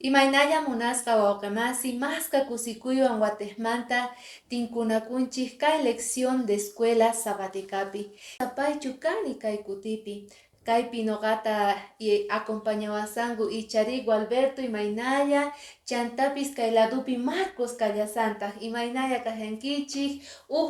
Imaynalla munasqa wawqimasi masca kusikuywan watejmanta tinkunakunchik kay lección de escuela sabaticapi. Sapaychu kani kay kutipi. Kaypi noqata acompañawasanku Ichariku Alberto imaynalla, chantapis kay ladupi Marcos kallasantaq imaynalla kajankichik,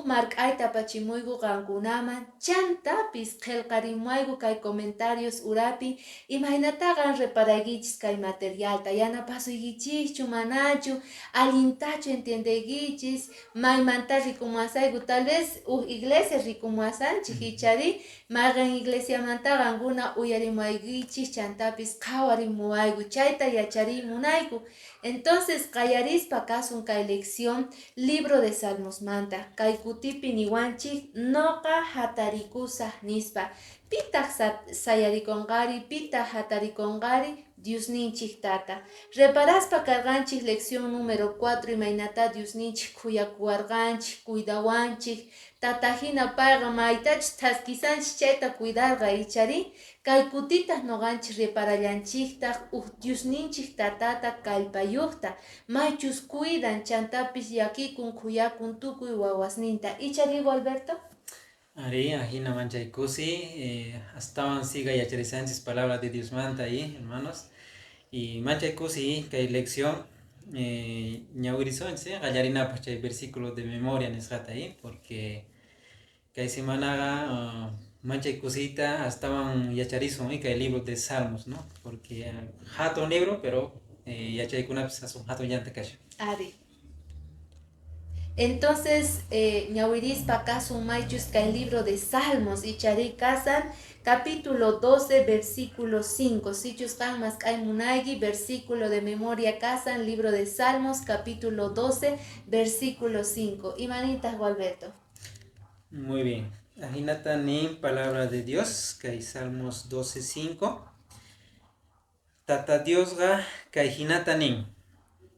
mark'ayta apachimuyku qankunaman, chantapis qillqarimayku kay comentarios urapi, imaynataqa reparaykichis kay materialta, yanapasuykichikchu manachu, allintachu entendeykichis, maymanta rikumasayku, tal vez iglesia rikumasanchik ichari, mayqan iglesiamanta qankuna uyarimaykichis chantapis qhawarimuwayku, chayta yacharimunayku. Entonces qallarispa kasun kay lección libro de Salmos manta, kay kutipi niwanchik noqa hatarikusaq nispa. Pitaq sayarikonqari, pitaq hatarikonqari, Diosninchik tata. Reparaspa karqanchik lección número 4 imaynata Diosninchik kuyakuwarqanchik, cuidawanchik, tata hina payqa maytachus taskisanchik chayta cuidarqa ichari, kay kutitaq noqanchik reparallanchiktaq Diosninchik tatata kallpayuqta, maychus cuidan chantapis llakikun kuyakun tukuy wawasninta. Ichariku Alberto? Ari, ajina manchaykusi, astawan siga yacharisanchis palabra de Dios manta ahí, hermanos. Y manchaykusi, kay lección, ñawirisonchis, gallarina pachay versículos de memoria nisqata ahí, porque kay semanaga manchaykusita astawan yacharison y kay libro de Salmos, ¿no? Porque hatun libro, pero yachaykunapis asun hatun llanta kasha. Ari. Entonces, ñawirispa kasun maychus kay libro de Salmos ichari kasan capítulo 12 versículo 5. Sichus kan mas kay munaygi versículo de memoria kasan libro de Salmos capítulo 12 versículo 5. Imanitas Gualberto. Muy bien. Ajinata ni palabra de Dios, kay Salmos 12:5. Tata Diosga kay hinata nin.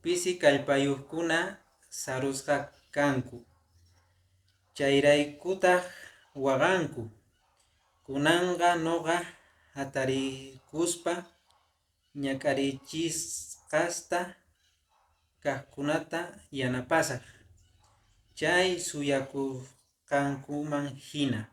Pisi kallpayuqkuna sarusqa kanku. Chayraykutaq waqanku. Kunanga noqa hatarikuspa ñakarichisqasta kaqkunata yanapasaq. Chay suyakurqankuman hina.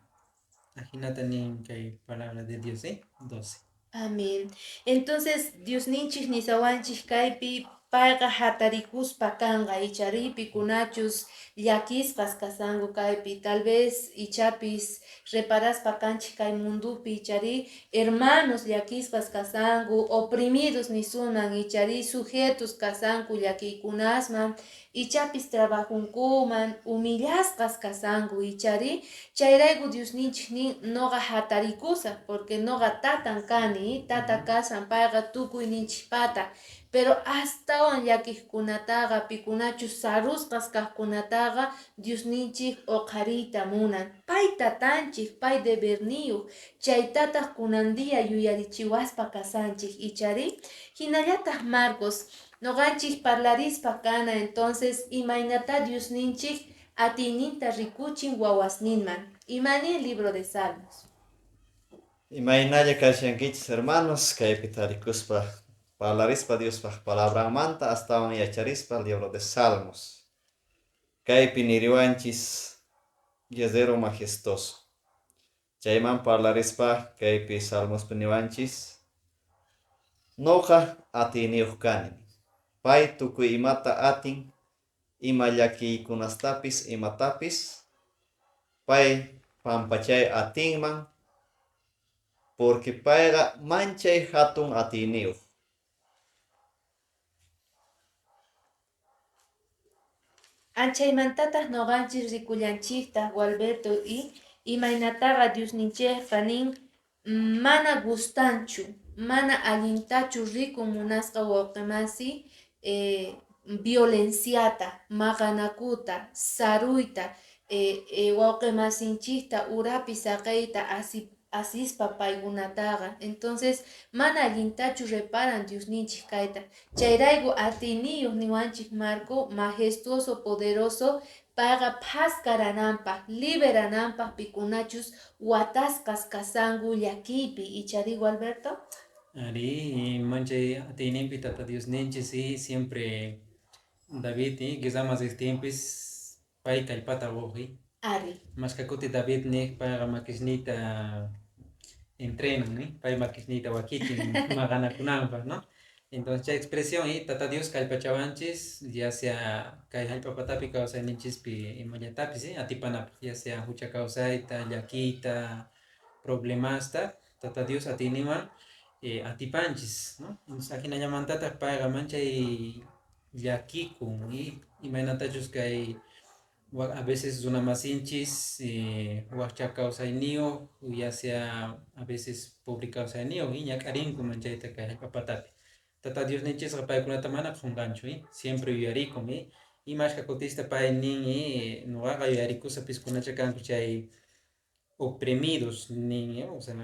Ajinata nin kay palabra de Dios, 12. Amén. Entonces, Dios ninchis nisawanchis kaypi payqa hatarikuspa kanqa icharipi kunachus llakisqas kasanku kaypi, tal vez ichapis reparaspa kanchik kay mundupi ichari hermanos llakisqas kasanku, oprimidos nisunan ichari sujetos kasanku llakikunasman, ichapis trabajunkuman humillasqas kasanku ichari, chayrayku Diosninchik nin noqa hatarikusaq, porque noqa tatan kani, tata kasan payqa tukuy ninchikpata, pero astawan llakiqkunataqa pikunachus sarusqas kaqkunataqa Diosninchik uqariyta munan. Pay tatanchik, pay deberniyuq, chaytataq kunandia yuyarichiwaspa kasanchik ichari, hinallataq Marcos, noqanchik parlarispa kana entonces imaynata Diosninchik atiyninta rikuchin wawasninman. Imani libro de Salmos. Imaynalla kashankichis hermanos, kaypi tarikuspa parlarispa Diospaq palabramanta astawan yacharispa libro de Salmos. Kaypi niriwanchis Yezero majestoso. Chayman parlarispa kaypi Salmospi niwanchis noqa atiniyuq kani. Pay tukuy imata atin, ima llakiykunastapis imatapis pay pampachay atinman, porque payqa manchay hatun atiniyuq. Anchaymantataq noqanchik rikullanchiktaq Gualberto y imaynataqa Diosninchikqa nin mana gustanchu, mana allintachu rikun munasqa wawqimasi violenciata, maqanakuta, saruyta, wawqimasinchikta urapi saqayta asispa paykunataqa. Entonces mana allintachu reparan Diosninchik kayta. Chayrayku atiniyuq niwanchik Marco, majestuoso, poderoso, payqa phascarananpaq, liberananpaq pikunachus watasqas kasanku llakiypi. Ichariku Alberto? Ari, manche, tienen pitata Dios nenche, sí, siempre David, que más tiempos, pai calpata boji. Ari, Mas kakuti David ne para makisnita entreno, ¿no? Para makisnita wakitin magana kunampa, ¿no? Entonces, la expresión y tata Dios calpachavanchis, ya sea kai halpapatapi causa ninchispi imayatapi, ¿sí? Atipanap, ya sea hucha causaita, yaquita, problemasta, tata Dios atiniman, atipanchis, ¿no? Entonces, aquí na llamantata paga mancha y yaquiku, y imaynatachus kai a veces una masinchis, huacha causa niño, ya sea a veces pobre causa niño, y ya karin como manchaita que papatapi. Tata Dios niches rapay kuna tamana con gancho, siempre yari come, y más que cotista pa ni no haga yari cosa pis kuna chacan chay oprimidos ni, o sea,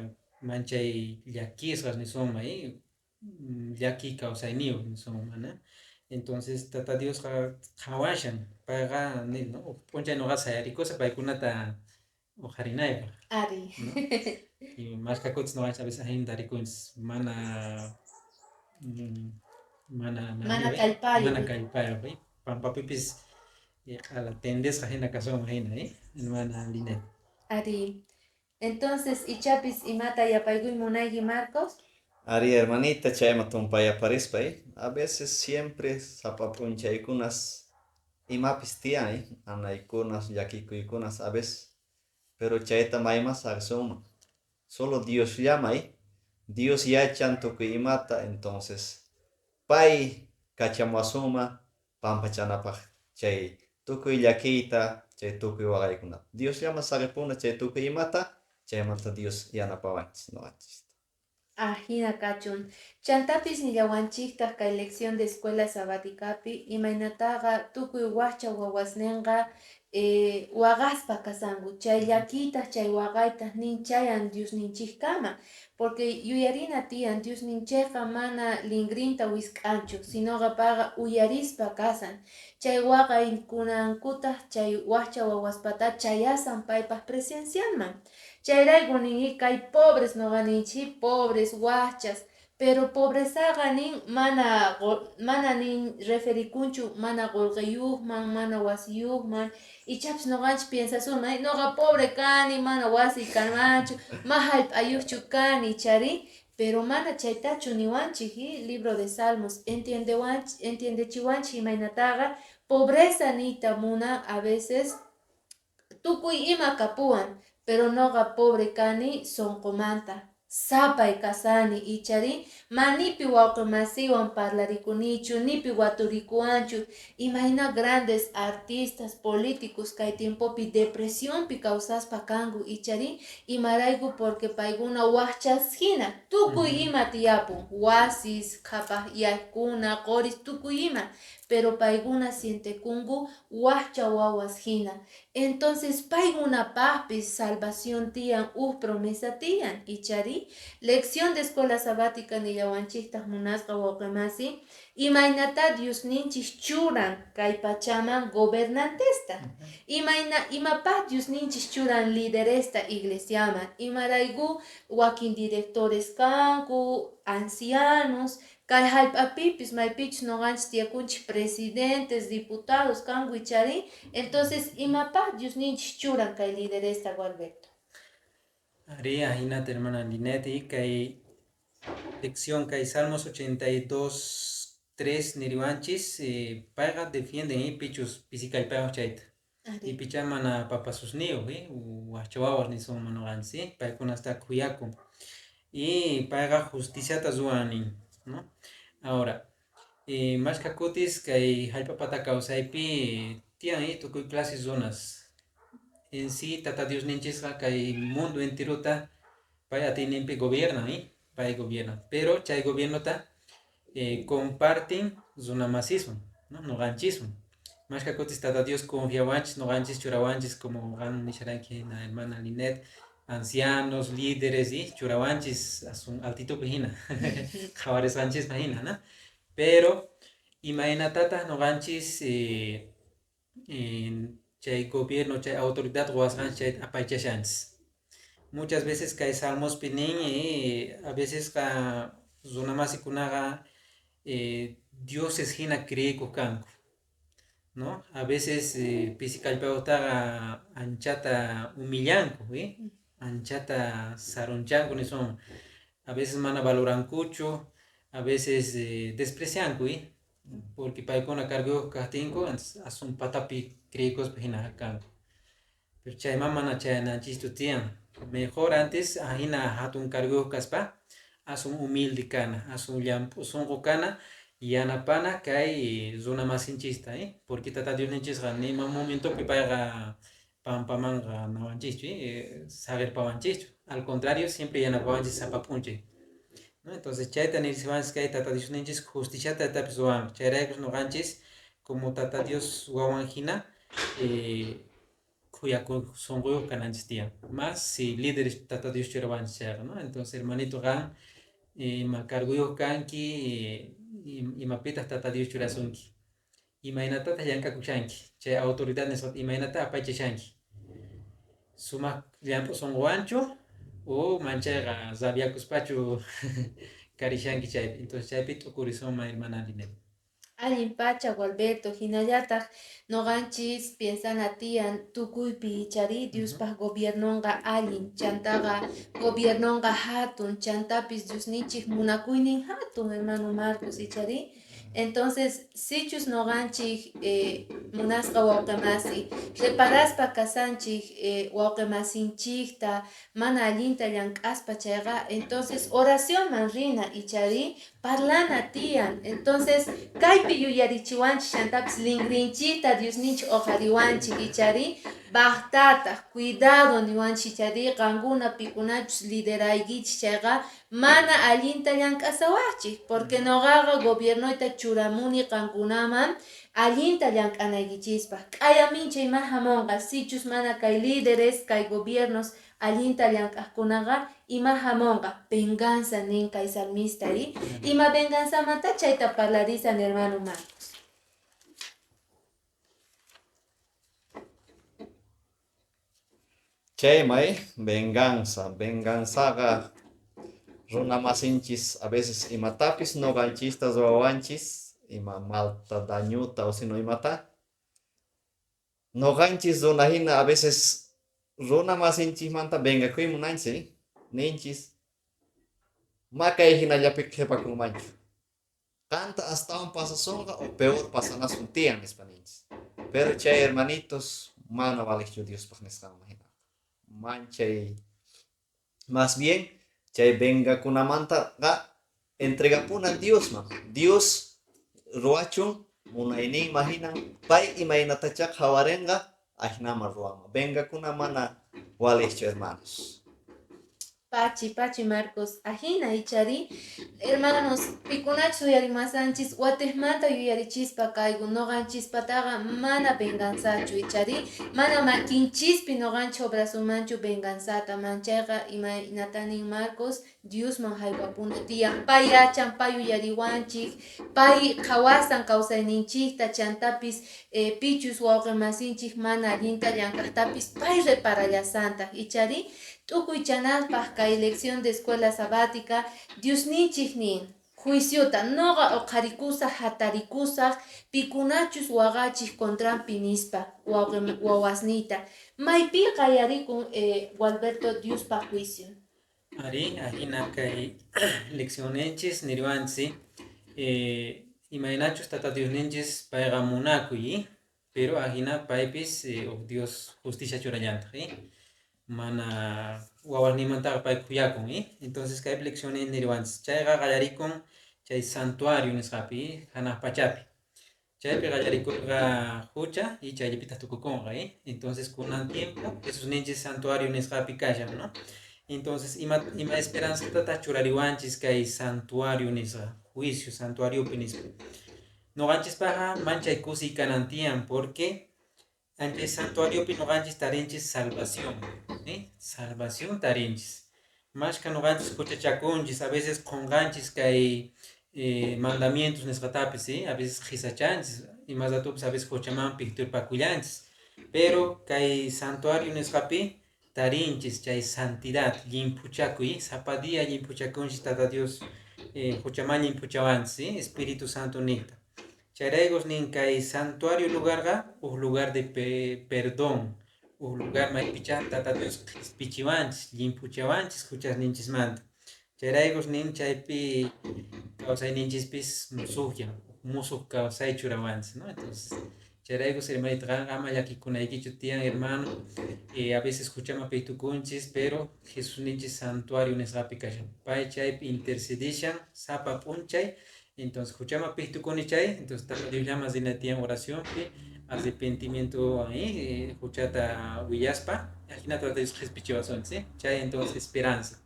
mancha y yaquisas ni son ahí, yaqui causa niño ni son, ¿no? Entonces, tata Dios hawashan, paga, ¿no? Poncha no gasa yari cosa pa kunata o harinaipa, Ari. ¿no? Y más que cots no hay a veces hay darikuns mana mana Mana niwe kalpayo, mana kalpayo bai pampa pipis a la tendes ajena caso ajena mana linet. Ari. Entonces, Ichapis y Mata y Apaigui Munagi Marcos. Ari hermanita chayma tumpaya parispay. A veces siempre sapapunchaykunas imapis tiyan, anaykunas, yakikuykunas a veces. Pero chayta maymas agsuma. Solo Dios llama ahí. Dios yachan tukuy imata, entonces pay kachamasuma pampachanapaj chay tukuy llakiyta, chay tukuy waqaykunata. Dios llama sagipuna chay tukuy imata, chaymanta Dios yanapawanchis noqanchis. Ajina Kachun. Chantapis ni yawanchikta ka elección de escuela sabaticapi. Imainataga tukuy wacha wawasnenga wagaspa kasangu. Chay yakita, chay wagaita nin chayan Dios ninchikama. Porque yuyarina tian Dios nincheja mana lingrinta wiskanchu. Sinoga paga uyarispa kasan. Chay wagay kunankuta, chay wacha wawaspata chayasan paipas presencialman. Chayrayku nin kay pobres noqaninchik pobres wachas, pero pobreza nin mana nin referikunchu mana qullqiyuqman, mana wasiyuqman, ichapish noqanchik piensasunman noqa pobre kani, mana wasi kanmanchu, ma hallp'ayuqchu kani chari, pero mana chaytachu niwanchik libro de Salmos entiendechiwanchik imaynataqa pobreza niyta munan a veces tukuy ima kapuan, pero noqa pobre kani sonqomanta. Sapay kasani ichari manipi wawqi masiwan parlarikunichu, nipi waturikuanchu, imagina grandes artistas, políticos kay tiempopi depresionpi kawsaspa kangu ichari imarayku porque paykuna wachas hina, tukuy ima tiyapun, wasis, qhapaq yaykuna, qoris, tukuy ima, pero paykuna sientekungu wachcha wawas hina. Entonces, paygunapaqpis salvación tiyan, promesa tiyan, ichari, lección de escuela sabática ni yawanchikta munasqa wawqimasi, imaynata Dios ninchis churan kay pachaman gobernantesta, imapaq Dios ninchis churan lideresta iglesiaman, imarayku wakin directores kanku, ancianos, kay hallp'apipis maypichus noqanchik tiyakunchik presidentes, diputados kanku ichari, entonces imapaq Dios ninchik churan kay lideresta Gualberto. Ari ajinat hermana Linet kay lección kay Salmos 82 3 niriwanchis payqa defienden pichus pisikaypaywan chayta. Y Ari. pichamana papasusniu, wachawawas ni son manogansi, paykuna hasta kuyakun. Y payqa justiciata ruanin, ¿no? Ahora, más kakutis kay hallpapata kawsaypi tiyan tukuy clases zonas. En sí, tata Dios ninchisqa kay mundo enteruta pay atinimpi gobierna, pay gobierna. Pero chay gobiernota comparten zonamacismo, ¿no? Noganchismo. Más que cotis tata Dios confiawanchis, noganchis churawanchis, como gan nisharanki la hermana Linet, ancianos, líderes y churawanchis asun altito pejina, jawares wanchis pejina, ¿no? Pero imaginatata noganchis chay gobierno, chay autoridad guasgan chay apaychashanchis. Muchas veces cae salmos pinin y a veces runamasiikunaqa Dios es hina creiko kanku, ¿no? A veces pisikallpautaqa anchata humillanku, anchata sarunchanku son. A veces mana valorankuchu, a veces desprecianku, porque paykuna cargo kajtinku asun patapi creikospa hina kanku. Pero chayman mana chayananchikchu tiyan. Mejor antes ahina hatun cargo kaspa asun humilde kana, asun llampu sunqu kana yanapana kay runamasinchista, porque tata Dios ninchisqa nima momentopi payqa pampamanqa nawanchikchu, sagerpawanchikchu. Al contrario, siempre yanapawanchik sapapunchay. ¿No? Entonces chayta nirsiwanchik kay tata Dios ninchis justiciata tapis ruwan. Chayraykus nuqanchis como tata Dios wawan hina sunquyuq kananchis tiyan. Más si líderes tata Dios churawanchik chayqa, ¿no? Entonces hermanito qan ima carguyuq kanki imapitaq tata Dios churasunki. Imaynatataq llankakushanki. Chay autoridad nisqa imaynata apaychashanki. Sumaq llampu sunquwanchu o manchayqa rabiakuspachu karishanki chaypi. Entonces chaypi tukurisuma hermana Linet. Allin pacha Gualberto hinallataq noqanchis piensana tiyan tukuypi chari Diospaq gobiernonqa allin chantaqa gobiernonqa hatun chantapis Diosninchik munakuynin hatun hermano Marcos ichari. Entonces sichus noqanchik munasqa wawqimasi reparaspa kasanchik wawqimasinchikta mana allinta llank'aspa chayqa entonces oracionman rina ichari parlana tiyan. Entonces kaypi yuyarichiwanchik chantapis lingrinchita Diosninchik oqariwanchik ichari baqtataq cuidado niwanchik ichari qankuna pikunachus lideraykichik chayqa mana allinta llank'asawachik porque noqaqa gobiernoyta churamuni qankunaman allinta llank'anaykichispa k'ayamincha ima hamunqa sichus mana kay líderes kay gobiernos allinta llank'aqkunaqa ima hamunqa venganza nin kay salmista ima venganzamanta chayta parlarizan hermano Marcos. Chaymay venganzaqa runamasinchis a veces imatapis noqanchistas wawanchis ima malta dañuta o sino imata noqanchis runa hina a veces runamasinchikmanta vengakuy munanchik ninchis ma kay hinallapi qhipakunmanchu qanta astawan pasasunqa o peor pasanasun tiyan nispa ninchis pero chay hermanitos mana valiqchu Diospaq nisqanman hina manchay más bien chay vengakunamantaqa entregapunan Diosman Dios ruachun munayninman hinan pay imaynatachá qawarinqa ahinaman ruwanman vengakuna mana valiqchu hermanos. Pachi Marcos ajina ichari hermanos pikunachus yuyarimasanchis watejmanta yuyarichispa kaygu noqanchispataqa mana venganzachu ichari mana makinchispi noqanchis obrasumanchu venganzata manchayqa imaynatanin Marcos Diosman haywapuna tiyan pay yachan pay yuyariwanchik pay qhawasan kawsayninchikta chantapis pichus wawqimasinchik mana allinta llank'aqtapis pay reparallasantaq ichari tukuy chanapaq kay lección de escuela sabática Diosninchik nin juiciota noqa oqharikusaq hatarikusaq pikunachus waqachik contrampi nispa wawasniyta maypi qayarikun Gualberto Diospaq juicio. Ari ahina kay leccionenchis niriwanchis imaynachus tata Dios ninchis payqa munakuy pero ahina paypis Dios justicia churallantaq mana wawaqnimantaqa pay kuyakun entonces kay lecciones niriwanchis chayqa qallarikun chay santuario nisqapi hanaq pachapi chaypi qallarikurqa hucha y chayllapitaq tukukunqa entonces kunan tiempo Jesús ninchis santuario nisqapi kashan, ¿no? Entonces ima esperanzatataq churariwanchis kay santuario nisqa juicio santuariopi nispa noqanchispaqqa manchay kusiy kanan tiyan porque ante santuariopi noqanchis tarinchis salvación, salvación tarinchis mashka noqanchis kuchachakunchis a veces qunqanchis kay mandamientos nisqatapis a veces qhisachanchis imasatupis a veces quchamanpi turpakullanchis pero kay santuario nisqapi tarinchis chay santidad llimpuchakuy sapa dia llimpuchakunchis tata Dios Juchamaña impuchawan, ¿sí? Espíritu Santo nicta. Charaygos ninka y santuario lugarga, un lugar de perdón, un lugar maipicha tata Dios pichiwanchis, limpuchawanchis, escuchas ninchis manta. Charaygos nin chaypi causay ninchispis musuqyan, musuq causay churawanchis, ¿no? Entonces, charaygos hermanito gama yakikunaykichu tiyan hermano, a veces escuchamos peitukunchis, pero Jesús ninchis santuario nesgapi kashan. Pay chaypi intercedishan, sapa punchay, entonces, escuchamos Pistu Konichay, entonces Dios llama de la tía oración, arrepentimiento ahí, escuchata Villaspa, aquí no trata de pichivazón, ¿sí? Chay entonces esperanza.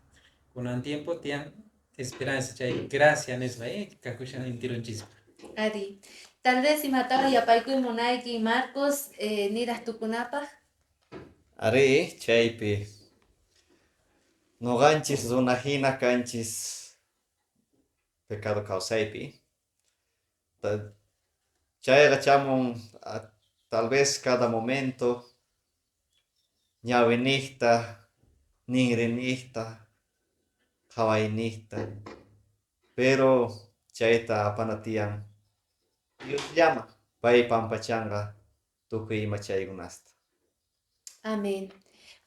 Con un tiempo tienen esperanza, chay gracia en eso ahí, kakushan en tiro en chispa. Ari. Tal vez si mataba ya paiku y Monaiki y Marcos, niras tukunapa. Are chaypi noqanchis runahina kanchis pecado causaypi. Chayqa chamun tal vez cada momento ñawinihta, ninrinihta, hawaynihta, pero chayta apanatiyan Dios llama pay pampachanga tukuy ima chaykunasta. Amén.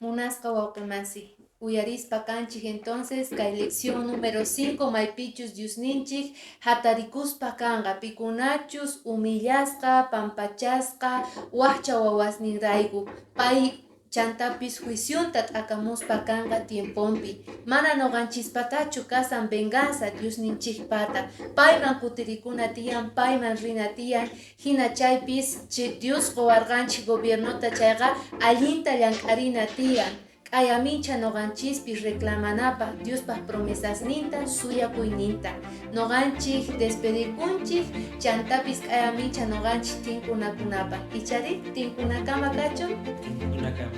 Munasca wauqimasi. Uyarispa canchik entonces, kay lección número 5, maipichus diosninchik, hatarikuspa kanga, pikunachus, humillasqa, pampachasqa, wahcha wawasninrayku. Pay chantapis juicionta t'akamuspa kanga tiempompi. Mana noqanchispatachu kasan venganza diosninchikpata. Payman kutirikuna tiyan, payman rina tiyan, hina chaypis Dios qowarqanchik gobiernota chayqa allinta llanq'arina tiyan. Ayamincha noqanchispis reclamanapa Diospaq promesasninta suyakuyninta. Noqanchik despedikunchik chantapis ayamincha noqanchik tinkunakunapa. Ichari tinkunakama kachun? Tinkunakama.